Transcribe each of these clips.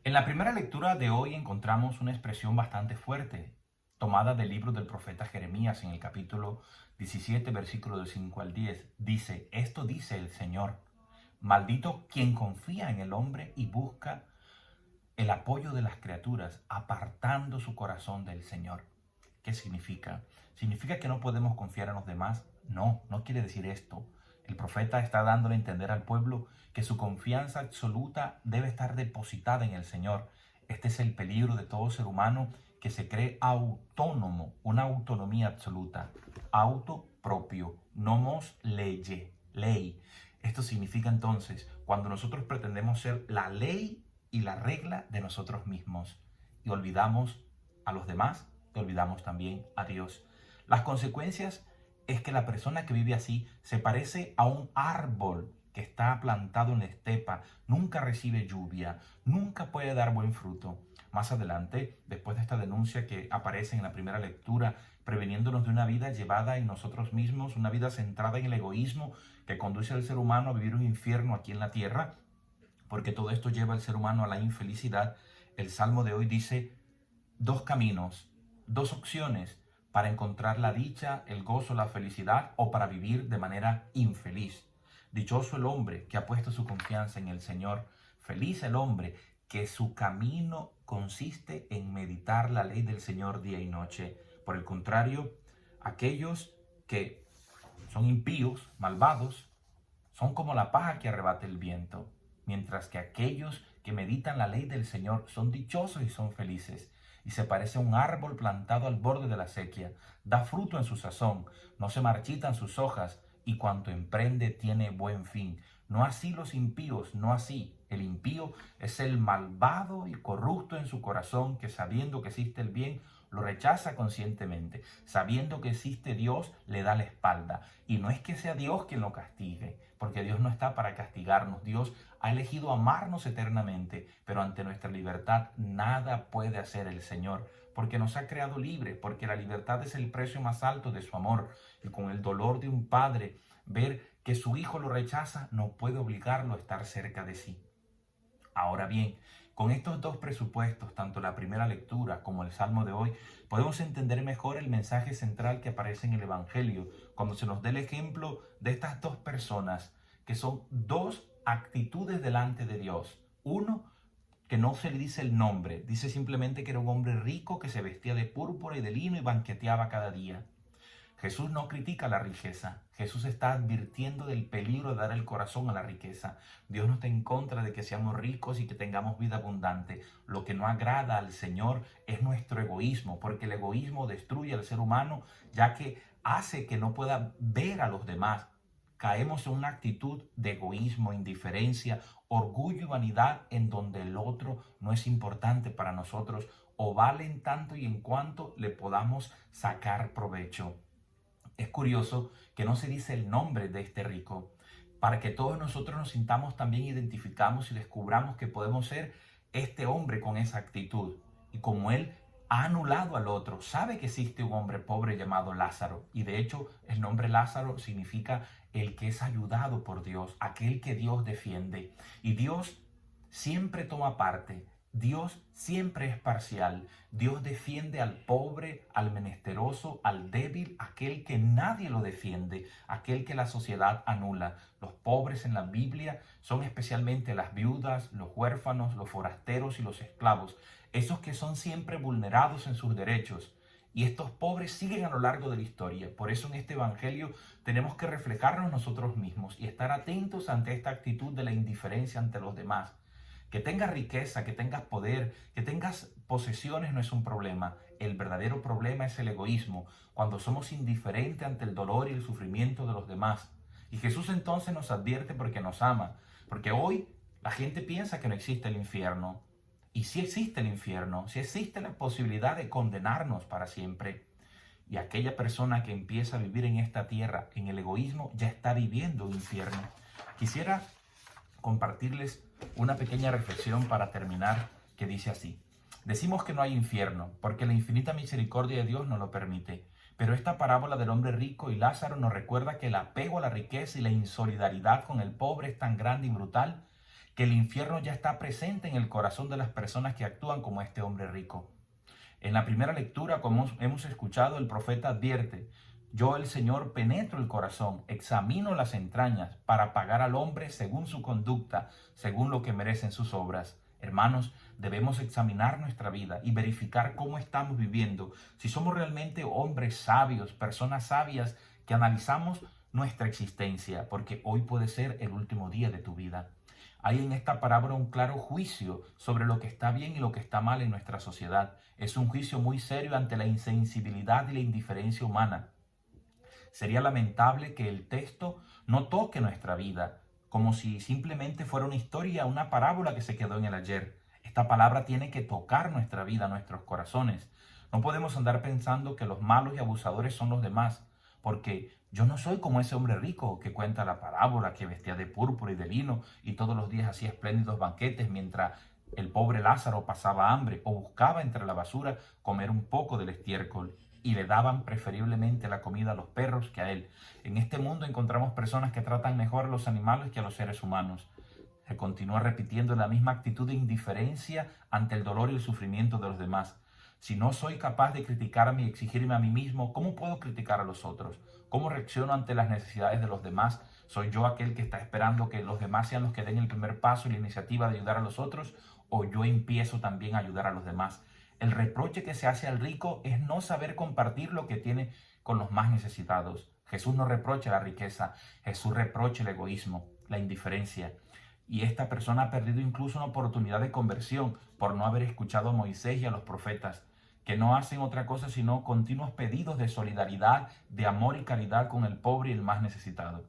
En la primera lectura de hoy encontramos una expresión bastante fuerte, tomada del libro del profeta Jeremías en el capítulo 17, versículo de 5 al 10. Dice, esto dice el Señor, maldito quien confía en el hombre y busca el apoyo de las criaturas, apartando su corazón del Señor. ¿Qué significa? ¿Significa que no podemos confiar en los demás? No, no quiere decir esto. El profeta está dándole a entender al pueblo que su confianza absoluta debe estar depositada en el Señor. Este es el peligro de todo ser humano que se cree autónomo, una autonomía absoluta, auto propio, nomos leye, ley. Esto significa entonces, cuando nosotros pretendemos ser la ley y la regla de nosotros mismos y olvidamos a los demás, y olvidamos también a Dios. Las consecuencias es que la persona que vive así se parece a un árbol que está plantado en la estepa, nunca recibe lluvia, nunca puede dar buen fruto. Más adelante, después de esta denuncia que aparece en la primera lectura, preveniéndonos de una vida llevada en nosotros mismos, una vida centrada en el egoísmo que conduce al ser humano a vivir un infierno aquí en la tierra, porque todo esto lleva al ser humano a la infelicidad. El Salmo de hoy dice dos caminos, dos opciones para encontrar la dicha, el gozo, la felicidad o para vivir de manera infeliz. Dichoso el hombre que ha puesto su confianza en el Señor. Feliz el hombre que su camino consiste en meditar la ley del Señor día y noche. Por el contrario, aquellos que son impíos, malvados, son como la paja que arrebata el viento, mientras que aquellos que meditan la ley del Señor son dichosos y son felices. Y se parece a un árbol plantado al borde de la sequía, da fruto en su sazón, no se marchitan sus hojas, y cuanto emprende tiene buen fin. No así los impíos, no así. El impío es el malvado y corrupto en su corazón, que sabiendo que existe el bien, lo rechaza conscientemente. Sabiendo que existe Dios, le da la espalda. Y no es que sea Dios quien lo castigue, porque Dios no está para castigarnos. Dios ha elegido amarnos eternamente, pero ante nuestra libertad nada puede hacer el Señor, porque nos ha creado libre, porque la libertad es el precio más alto de su amor. Y con el dolor de un padre, ver que su hijo lo rechaza no puede obligarlo a estar cerca de sí. Ahora bien, con estos dos presupuestos, tanto la primera lectura como el Salmo de hoy, podemos entender mejor el mensaje central que aparece en el Evangelio, cuando se nos da el ejemplo de estas dos personas, que son dos actitudes delante de Dios. Uno, que no se le dice el nombre, dice simplemente que era un hombre rico que se vestía de púrpura y de lino y banqueteaba cada día. Jesús no critica la riqueza. Jesús está advirtiendo del peligro de dar el corazón a la riqueza. Dios no está en contra de que seamos ricos y que tengamos vida abundante. Lo que no agrada al Señor es nuestro egoísmo, porque el egoísmo destruye al ser humano, ya que hace que no pueda ver a los demás. Caemos en una actitud de egoísmo, indiferencia, orgullo y vanidad en donde el otro no es importante para nosotros o vale en tanto y en cuanto le podamos sacar provecho. Es curioso que no se dice el nombre de este rico, para que todos nosotros nos sintamos también identificados y descubramos que podemos ser este hombre con esa actitud. Y como él ha anulado al otro, sabe que existe un hombre pobre llamado Lázaro. Y de hecho el nombre Lázaro significa el que es ayudado por Dios, aquel que Dios defiende. Y Dios siempre toma parte. Dios siempre es parcial. Dios defiende al pobre, al menesteroso, al débil, aquel que nadie lo defiende, aquel que la sociedad anula. Los pobres en la Biblia son especialmente las viudas, los huérfanos, los forasteros y los esclavos, esos que son siempre vulnerados en sus derechos. Y estos pobres siguen a lo largo de la historia. Por eso en este evangelio tenemos que reflejarnos nosotros mismos y estar atentos ante esta actitud de la indiferencia ante los demás. Que tengas riqueza, que tengas poder, que tengas posesiones no es un problema. El verdadero problema es el egoísmo, cuando somos indiferentes ante el dolor y el sufrimiento de los demás. Y Jesús entonces nos advierte porque nos ama, porque hoy la gente piensa que no existe el infierno. Y sí existe el infierno, sí existe la posibilidad de condenarnos para siempre. Y aquella persona que empieza a vivir en esta tierra, en el egoísmo, ya está viviendo un infierno. Quisiera compartirles una pequeña reflexión para terminar que dice así. Decimos que no hay infierno porque la infinita misericordia de Dios nos lo permite. Pero esta parábola del hombre rico y Lázaro nos recuerda que el apego a la riqueza y la insolidaridad con el pobre es tan grande y brutal que el infierno ya está presente en el corazón de las personas que actúan como este hombre rico. En la primera lectura, como hemos escuchado, el profeta advierte: yo, el Señor, penetro el corazón, examino las entrañas para pagar al hombre según su conducta, según lo que merecen sus obras. Hermanos, debemos examinar nuestra vida y verificar cómo estamos viviendo, si somos realmente hombres sabios, personas sabias que analizamos nuestra existencia, porque hoy puede ser el último día de tu vida. Hay en esta parábola un claro juicio sobre lo que está bien y lo que está mal en nuestra sociedad. Es un juicio muy serio ante la insensibilidad y la indiferencia humana. Sería lamentable que el texto no toque nuestra vida, como si simplemente fuera una historia, una parábola que se quedó en el ayer. Esta palabra tiene que tocar nuestra vida, nuestros corazones. No podemos andar pensando que los malos y abusadores son los demás, porque yo no soy como ese hombre rico que cuenta la parábola, que vestía de púrpura y de lino y todos los días hacía espléndidos banquetes mientras el pobre Lázaro pasaba hambre o buscaba entre la basura comer un poco del estiércol, y le daban preferiblemente la comida a los perros que a él. En este mundo encontramos personas que tratan mejor a los animales que a los seres humanos. Se continúa repitiendo la misma actitud de indiferencia ante el dolor y el sufrimiento de los demás. Si no soy capaz de criticarme y exigirme a mí mismo, ¿cómo puedo criticar a los otros? ¿Cómo reacciono ante las necesidades de los demás? ¿Soy yo aquel que está esperando que los demás sean los que den el primer paso y la iniciativa de ayudar a los otros? ¿O yo empiezo también a ayudar a los demás? El reproche que se hace al rico es no saber compartir lo que tiene con los más necesitados. Jesús no reprocha la riqueza, Jesús reprocha el egoísmo, la indiferencia. Y esta persona ha perdido incluso una oportunidad de conversión por no haber escuchado a Moisés y a los profetas, que no hacen otra cosa sino continuos pedidos de solidaridad, de amor y caridad con el pobre y el más necesitado.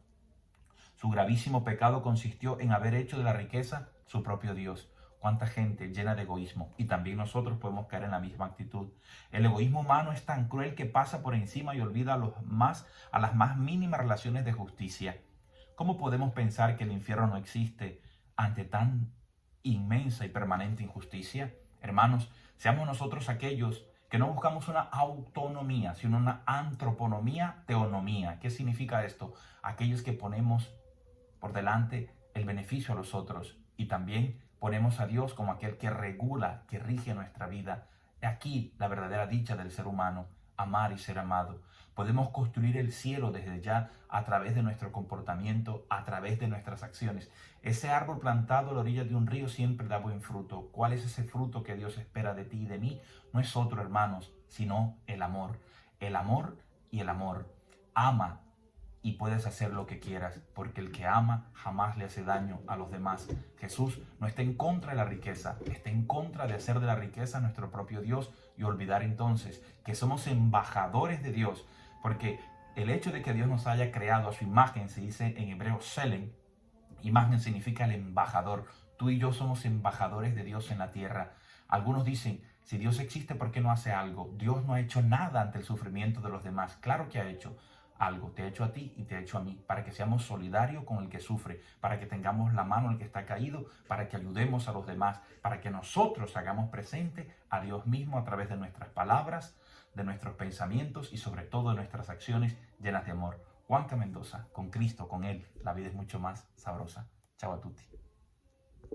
Su gravísimo pecado consistió en haber hecho de la riqueza su propio Dios. Cuánta gente llena de egoísmo, y también nosotros podemos caer en la misma actitud. El egoísmo humano es tan cruel que pasa por encima y olvida a las más mínimas relaciones de justicia. ¿Cómo podemos pensar que el infierno no existe ante tan inmensa y permanente injusticia? Hermanos, seamos nosotros aquellos que no buscamos una autonomía, sino una antroponomía, teonomía. ¿Qué significa esto? Aquellos que ponemos por delante el beneficio a los otros y también ponemos a Dios como aquel que regula, que rige nuestra vida. Aquí la verdadera dicha del ser humano: amar y ser amado. Podemos construir el cielo desde ya a través de nuestro comportamiento, a través de nuestras acciones. Ese árbol plantado a la orilla de un río siempre da buen fruto. ¿Cuál es ese fruto que Dios espera de ti y de mí? No es otro, hermanos, sino el amor. El amor y el amor. Ama y puedes hacer lo que quieras, porque el que ama jamás le hace daño a los demás. Jesús no está en contra de la riqueza, está en contra de hacer de la riqueza nuestro propio Dios y olvidar entonces que somos embajadores de Dios, porque el hecho de que Dios nos haya creado a su imagen, se dice en hebreo Selem, imagen significa el embajador. Tú y yo somos embajadores de Dios en la tierra. Algunos dicen: si Dios existe, ¿por qué no hace algo? Dios no ha hecho nada ante el sufrimiento de los demás. Claro que ha hecho algo, te ha hecho a ti y te ha hecho a mí, para que seamos solidarios con el que sufre, para que tengamos la mano al que está caído, para que ayudemos a los demás, para que nosotros hagamos presente a Dios mismo a través de nuestras palabras, de nuestros pensamientos y sobre todo de nuestras acciones llenas de amor. Juanca Mendoza, con Cristo, con Él, la vida es mucho más sabrosa. Chao a tutti.